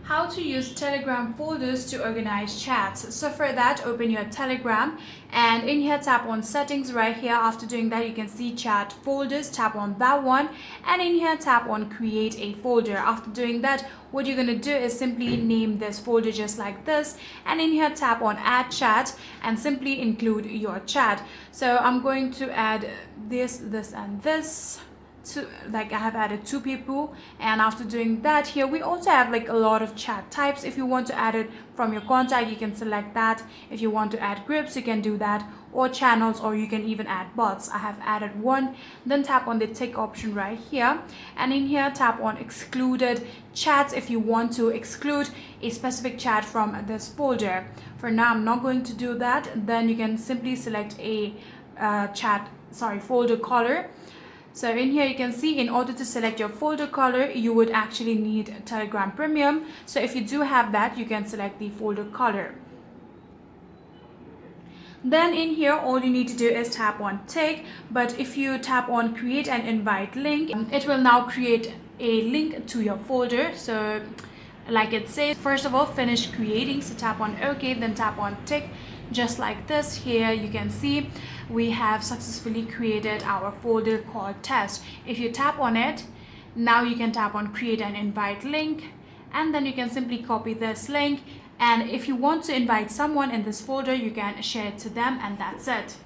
How to use Telegram folders to organize chats. So for that, open your Telegram and in here tap on settings right here. After doing that, you can see chat folders, tap on that one, and in here tap on create a folder. After doing that, what you're going to do is simply name this folder just like this, and in here tap on add chat and simply include your chat. So I'm going to add this and this. I have added 2 people, and after doing that, here we also have like a lot of chat types. If you want to add it from your contact, you can select that. If you want to add groups, you can do that, or channels, or you can even add bots. I have added one. Then tap on the tick option right here, and in here tap on excluded chats if you want to exclude a specific chat from this folder. For now, I'm not going to do that. Then you can simply select a folder color. So in here you can see, in order to select your folder color, you would actually need Telegram Premium. So if you do have that, you can select the folder color. Then in here, all you need to do is tap on tick. But if you tap on create and invite link, it will now create a link to your folder. So like it says, first of all, finish creating. So tap on OK, then tap on tick. Just like this. Here you can see we have successfully created our folder called test. If you tap on it, now you can tap on create and invite link, and then you can simply copy this link, and if you want to invite someone in this folder, you can share it to them, and that's it.